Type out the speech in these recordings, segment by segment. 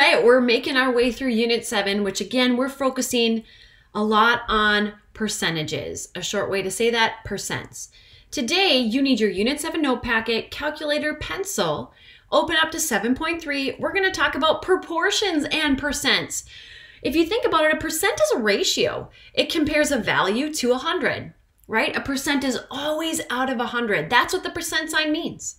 right, we're making our way through Unit 7, which again, we're focusing a lot on percentages. A short way to say that, percents. Today, you need your Unit 7 note packet, calculator, pencil. Open up to 7.3. We're going to talk about proportions and percents. If you think about it, a percent is a ratio. It compares a value to 100, right? A percent is always out of 100. That's what the percent sign means.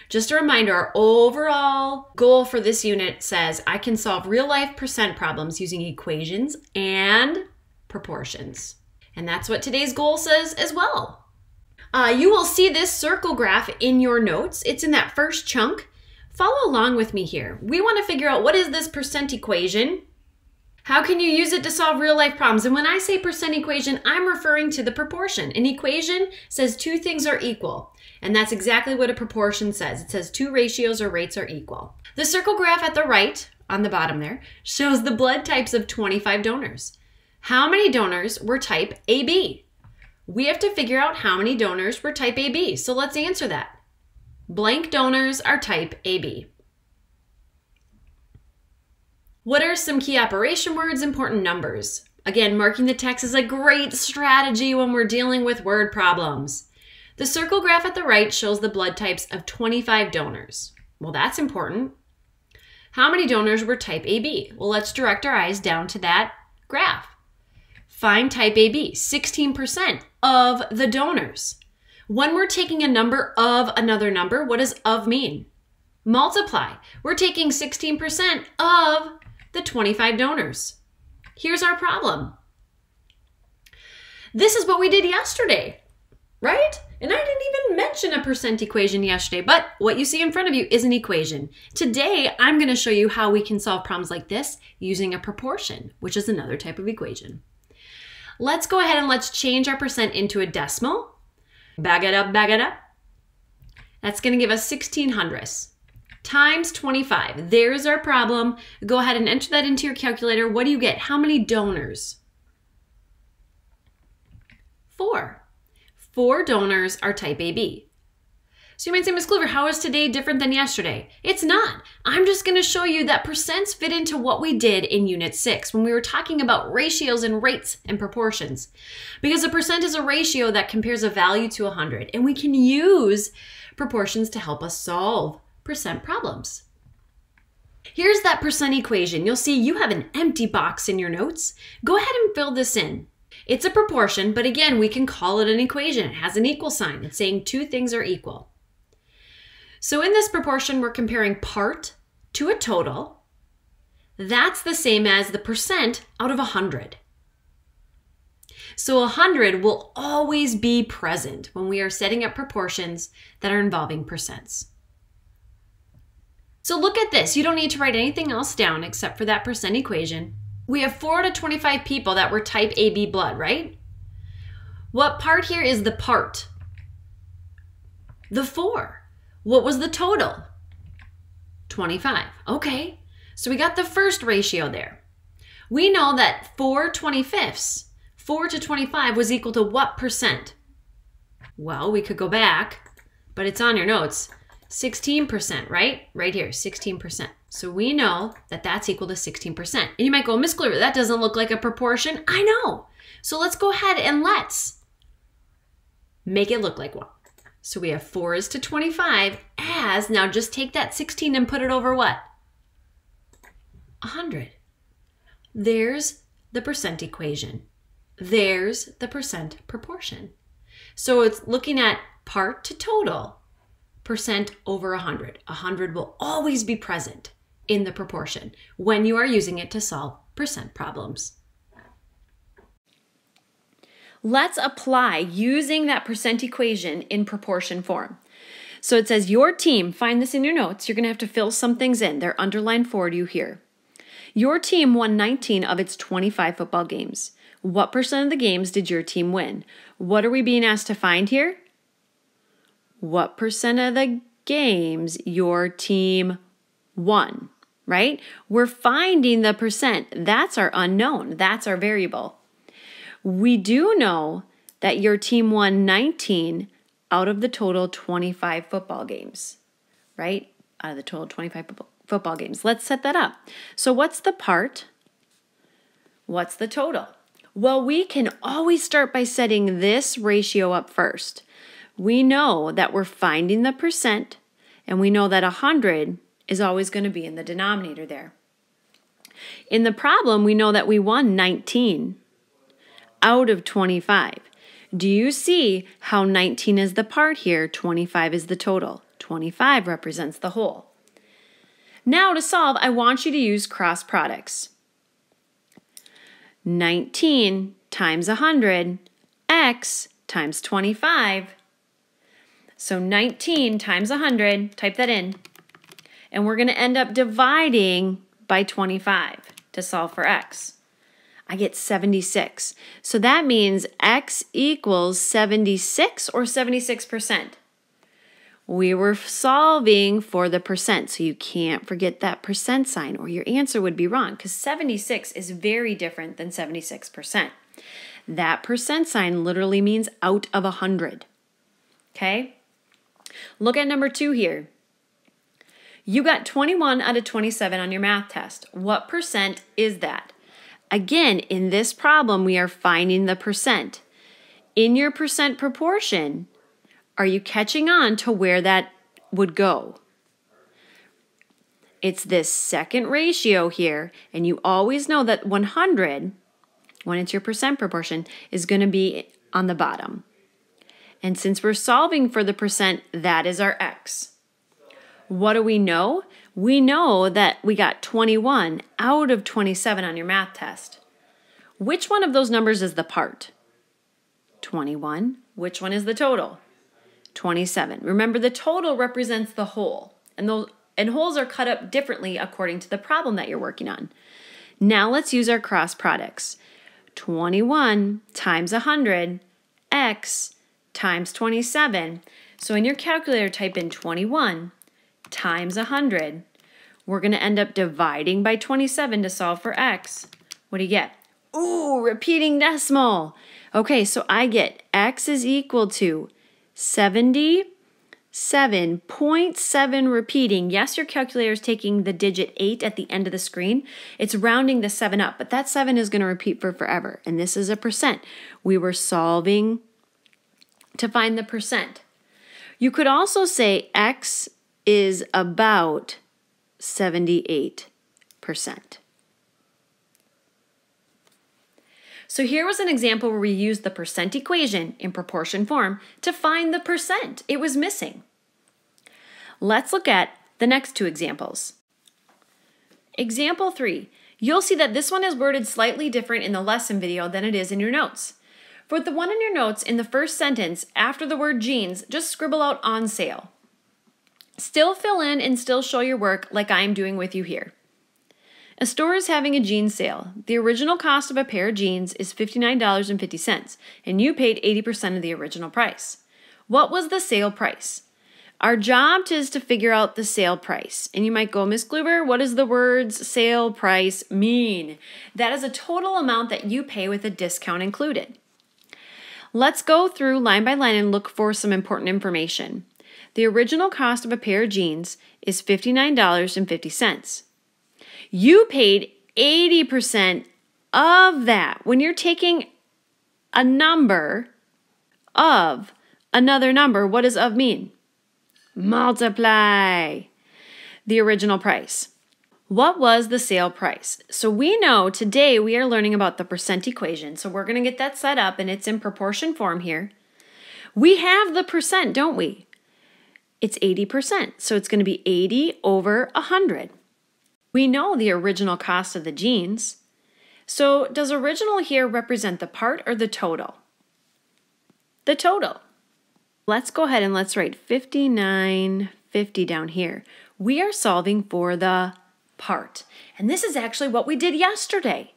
Just a reminder, our overall goal for this unit says I can solve real-life percent problems using equations and proportions. And that's what today's goal says as well. You will see this circle graph in your notes. It's in that first chunk. Follow along with me here. We want to figure out what is this percent equation? How can you use it to solve real-life problems? And when I say percent equation, I'm referring to the proportion. An equation says two things are equal. And that's exactly what a proportion says. It says two ratios or rates are equal. The circle graph at the right, on the bottom there, shows the blood types of 25 donors. How many donors were type AB? We have to figure out how many donors were type AB. So let's answer that. Blank donors are type AB. What are some key operation words, important numbers? Again, marking the text is a great strategy when we're dealing with word problems. The circle graph at the right shows the blood types of 25 donors. Well, that's important. How many donors were type AB? Well, let's direct our eyes down to that graph. Find type AB, 16% of the donors. When we're taking a number of another number, what does of mean? Multiply. We're taking 16% of the 25 donors. Here's our problem. This is what we did yesterday, right? And I didn't even mention a percent equation yesterday, but what you see in front of you is an equation. Today, I'm going to show you how we can solve problems like this using a proportion, which is another type of equation. Let's go ahead and let's change our percent into a decimal. Bag it up, bag it up. That's going to give us 16 hundredths times 25. There's our problem. Go ahead and enter that into your calculator. What do you get? How many donors? 4. 4 donors are type AB. So you might say, Ms. Clover, how is today different than yesterday? It's not. I'm just going to show you that percents fit into what we did in Unit 6 when we were talking about ratios and rates and proportions. Because a percent is a ratio that compares a value to 100, and we can use proportions to help us solve percent problems. Here's that percent equation. You'll see you have an empty box in your notes. Go ahead and fill this in. It's a proportion, but again, we can call it an equation. It has an equal sign. It's saying two things are equal. So in this proportion, we're comparing part to a total. That's the same as the percent out of 100. So 100 will always be present when we are setting up proportions that are involving percents. So look at this. You don't need to write anything else down except for that percent equation. We have 4 to 25 people that were type AB blood, right? What part here is the part? The 4. What was the total? 25. Okay, so we got the first ratio there. We know that 4 25ths, 4 to 25 was equal to what percent? Well, we could go back, but it's on your notes. 16%, right? Right here, 16%. So we know that that's equal to 16%. And you might go, Miss Clover, that doesn't look like a proportion. I know. So let's go ahead and let's make it look like one. So we have 4 is to 25 as, now just take that 16 and put it over what? 100. There's the percent equation. There's the percent proportion. So it's looking at part to total, percent over 100. 100 will always be present in the proportion when you are using it to solve percent problems. Let's apply using that percent equation in proportion form. So it says your team, find this in your notes, you're going to have to fill some things in. They're underlined for you here. Your team won 19 of its 25 football games. What percent of the games did your team win? What are we being asked to find here? What percent of the games your team won, right? We're finding the percent. That's our unknown. That's our variable. We do know that your team won 19 out of the total 25 football games, right? Out of the total 25 football games. Let's set that up. So what's the part? What's the total? Well, we can always start by setting this ratio up first. We know that we're finding the percent, and we know that 100 is always going to be in the denominator there. In the problem, we know that we won 19 out of 25. Do you see how 19 is the part here, 25 is the total? 25 represents the whole. Now to solve, I want you to use cross products. 19 times 100, x times 25. So 19 times 100, type that in, and we're going to end up dividing by 25 to solve for x. I get 76. So that means x equals 76 or 76%. We were solving for the percent, so you can't forget that percent sign or your answer would be wrong because 76 is very different than 76%. That percent sign literally means out of 100. Okay? Look at number 2 here. You got 21 out of 27 on your math test. What percent is that? Again, in this problem, we are finding the percent. In your percent proportion, are you catching on to where that would go? It's this second ratio here, and you always know that 100, when it's your percent proportion, is going to be on the bottom. And since we're solving for the percent, that is our x. What do we know? We know that we got 21 out of 27 on your math test. Which one of those numbers is the part? 21. Which one is the total? 27. Remember, the total represents the whole, and wholes are cut up differently according to the problem that you're working on. Now let's use our cross products. 21 times 100, x times 27. So in your calculator, type in 21 times 100. We're going to end up dividing by 27 to solve for x. What do you get? Ooh, repeating decimal. Okay, so I get x is equal to 77.7 repeating. Yes, your calculator is taking the digit 8 at the end of the screen. It's rounding the 7 up, but that 7 is going to repeat for forever, and this is a percent. We were solving to find the percent. You could also say x is about 78%. So here was an example where we used the percent equation in proportion form to find the percent. It was missing. Let's look at the next 2 examples. Example 3. You'll see that this one is worded slightly different in the lesson video than it is in your notes. For the one in your notes, in the first sentence, after the word jeans, just scribble out on sale. Still fill in and still show your work like I'm doing with you here. A store is having a jeans sale. The original cost of a pair of jeans is $59.50, and you paid 80% of the original price. What was the sale price? Our job is to figure out the sale price. And you might go, Miss Kluber, what does the words sale price mean? That is a total amount that you pay with a discount included. Let's go through line by line and look for some important information. The original cost of a pair of jeans is $59.50. You paid 80% of that. When you're taking a number of another number, what does of mean? Multiply the original price. What was the sale price? So we know today we are learning about the percent equation. So we're going to get that set up, and it's in proportion form here. We have the percent, don't we? It's 80%. So it's going to be 80 over 100. We know the original cost of the jeans. So does original here represent the part or the total? The total. Let's go ahead and let's write $59.50 down here. We are solving for the part. And this is actually what we did yesterday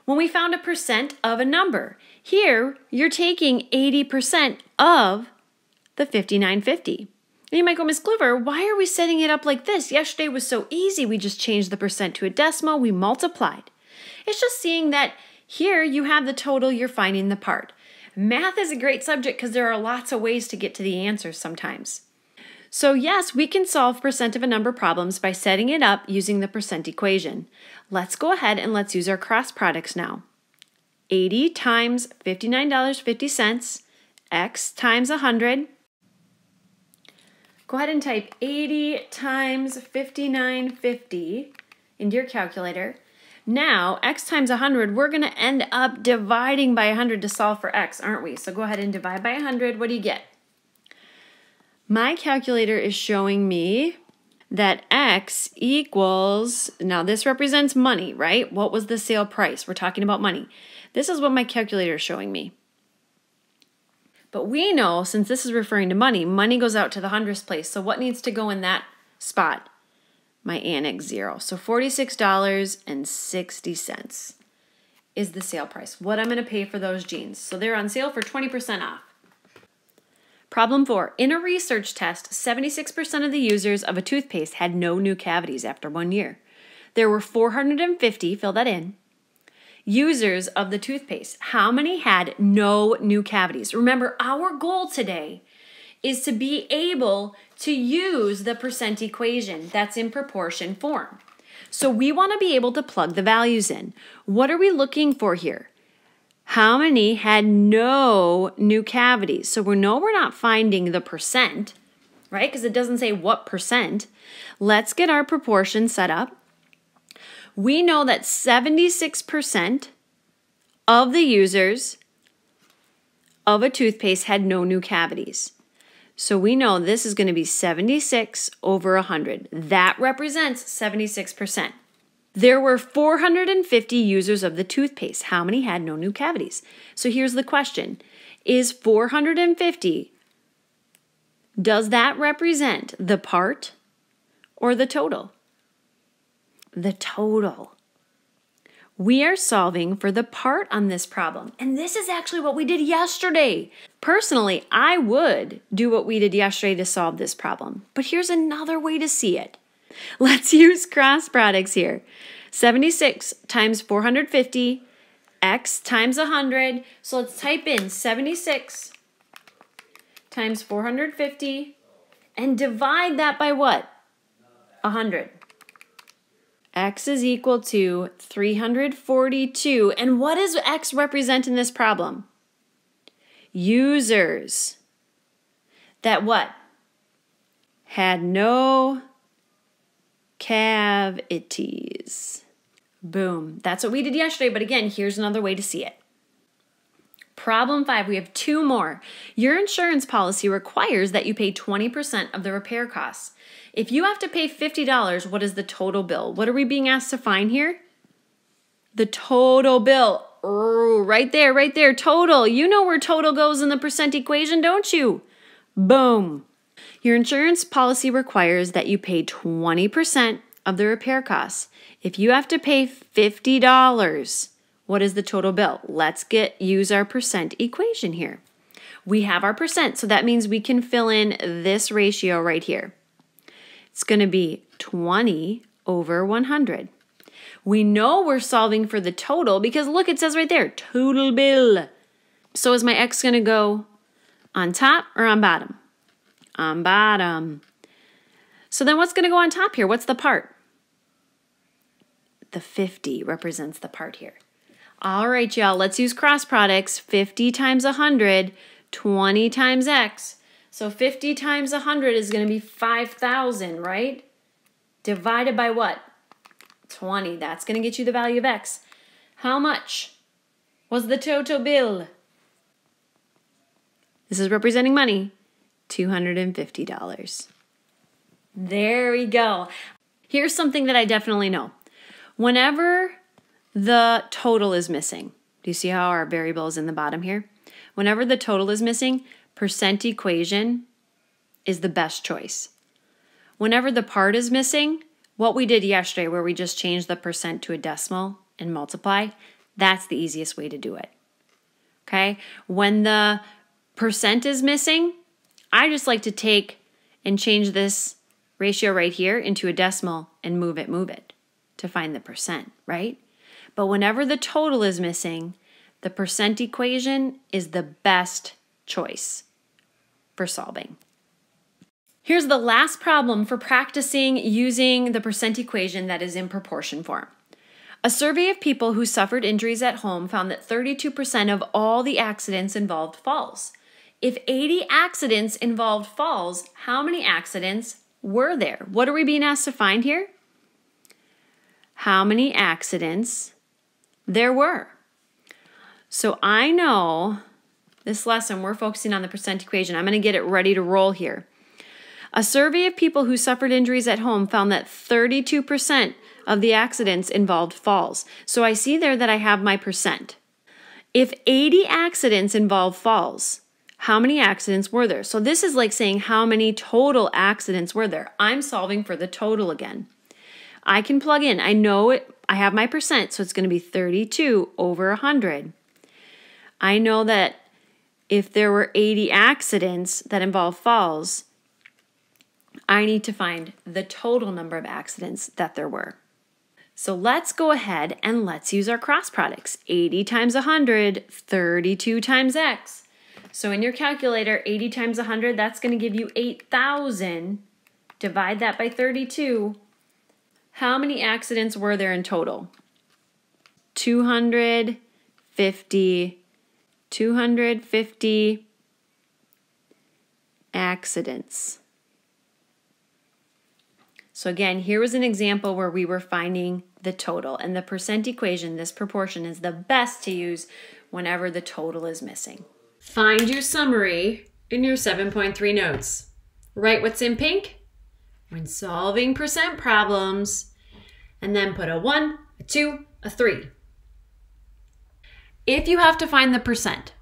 when we found a percent of a number. Here, you're taking 80% of the $59.50. And you might go, Miss Kluber, why are we setting it up like this? Yesterday was so easy. We just changed the percent to a decimal. We multiplied. It's just seeing that here you have the total, you're finding the part. Math is a great subject because there are lots of ways to get to the answers sometimes. So yes, we can solve percent of a number problems by setting it up using the percent equation. Let's go ahead and let's use our cross products now. 80 times $59.50, x times 100. Go ahead and type 80 times 59.50 into your calculator. Now, x times 100, we're going to end up dividing by 100 to solve for x, aren't we? So go ahead and divide by 100. What do you get? My calculator is showing me that x equals, now this represents money, right? What was the sale price? We're talking about money. This is what my calculator is showing me. But we know, since this is referring to money, money goes out to the hundredths place. So what needs to go in that spot? My annex 0. So $46.60 is the sale price. What I'm going to pay for those jeans. So they're on sale for 20% off. Problem 4. In a research test, 76% of the users of a toothpaste had no new cavities after 1 year. There were 450, fill that in, users of the toothpaste. How many had no new cavities? Remember, our goal today is to be able to use the percent equation that's in proportion form. So we want to be able to plug the values in. What are we looking for here? How many had no new cavities? So we know we're not finding the percent, right? Because it doesn't say what percent. Let's get our proportion set up. We know that 76% of the users of a toothpaste had no new cavities. So we know this is going to be 76 over 100. That represents 76%. There were 450 users of the toothpaste. How many had no new cavities? So here's the question. Is 450, does that represent the part or the total? The total. We are solving for the part on this problem. And this is actually what we did yesterday. Personally, I would do what we did yesterday to solve this problem. But here's another way to see it. Let's use cross products here. 76 times 450, x times 100. So let's type in 76 times 450 and divide that by what? 100. X is equal to 342. And what does X represent in this problem? Users that what? Had no cavities. Boom. That's what we did yesterday, but again, here's another way to see it. Problem 5, we have 2 more. Your insurance policy requires that you pay 20% of the repair costs. If you have to pay $50, what is the total bill? What are we being asked to find here? The total bill. Oh, right there, total. You know where total goes in the percent equation, don't you? Boom. Your insurance policy requires that you pay 20% of the repair costs. If you have to pay $50, what is the total bill? Let's use our percent equation here. We have our percent, so that means we can fill in this ratio right here. It's going to be 20 over 100. We know we're solving for the total because look, it says right there, total bill. So is my X going to go on top or on bottom? On bottom. So then what's going to go on top here? What's the part? The 50 represents the part here. All right, y'all, let's use cross products. 50 times 100, 20 times X. So 50 times 100 is going to be 5,000, right? Divided by what? 20. That's going to get you the value of X. How much was the total bill? This is representing money. $250. There we go. Here's something that I definitely know. Whenever the total is missing, do you see how our variable is in the bottom here? Whenever the total is missing, percent equation is the best choice. Whenever the part is missing, what we did yesterday where we just changed the percent to a decimal and multiply, that's the easiest way to do it. Okay? When the percent is missing, I just like to take and change this ratio right here into a decimal and move it to find the percent, right? But whenever the total is missing, the percent equation is the best choice for solving. Here's the last problem for practicing using the percent equation that is in proportion form. A survey of people who suffered injuries at home found that 32% of all the accidents involved falls. If 80 accidents involved falls, how many accidents were there? What are we being asked to find here? How many accidents there were. So I know this lesson, we're focusing on the percent equation. I'm going to get it ready to roll here. A survey of people who suffered injuries at home found that 32% of the accidents involved falls. So I see there that I have my percent. If 80 accidents involve falls, how many accidents were there? So this is like saying how many total accidents were there. I'm solving for the total again. I can plug in. I know it. I have my percent, so it's going to be 32 over 100. I know that if there were 80 accidents that involve falls, I need to find the total number of accidents that there were. So let's go ahead and let's use our cross products. 80 times 100, 32 times x. So in your calculator, 80 times 100, that's going to give you 8,000. Divide that by 32. How many accidents were there in total? 250 accidents. So again, here was an example where we were finding the total, and the percent equation, this proportion, is the best to use whenever the total is missing. Find your summary in your 7.3 notes. Write what's in pink when solving percent problems, and then put a 1, a 2, a 3. If you have to find the percent,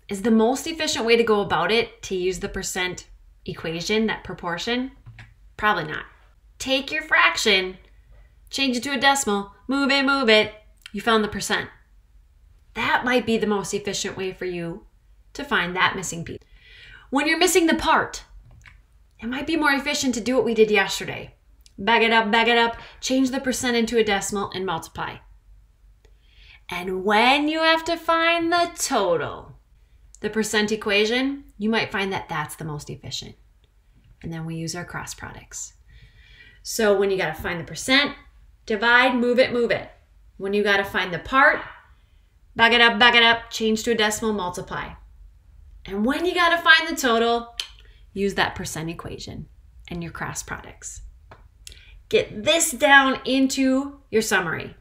is the most efficient way to go about it to use the percent equation, that proportion? Probably not. Take your fraction, change it to a decimal, move it, you found the percent. That might be the most efficient way for you to find that missing piece. When you're missing the part, it might be more efficient to do what we did yesterday. Bag it up, change the percent into a decimal and multiply. And when you have to find the total, the percent equation, you might find that that's the most efficient. And then we use our cross products. So when you got to find the percent, divide, move it. When you got to find the part, bag it up, change to a decimal, multiply. And when you got to find the total, use that percent equation and your cross products. Get this down into your summary.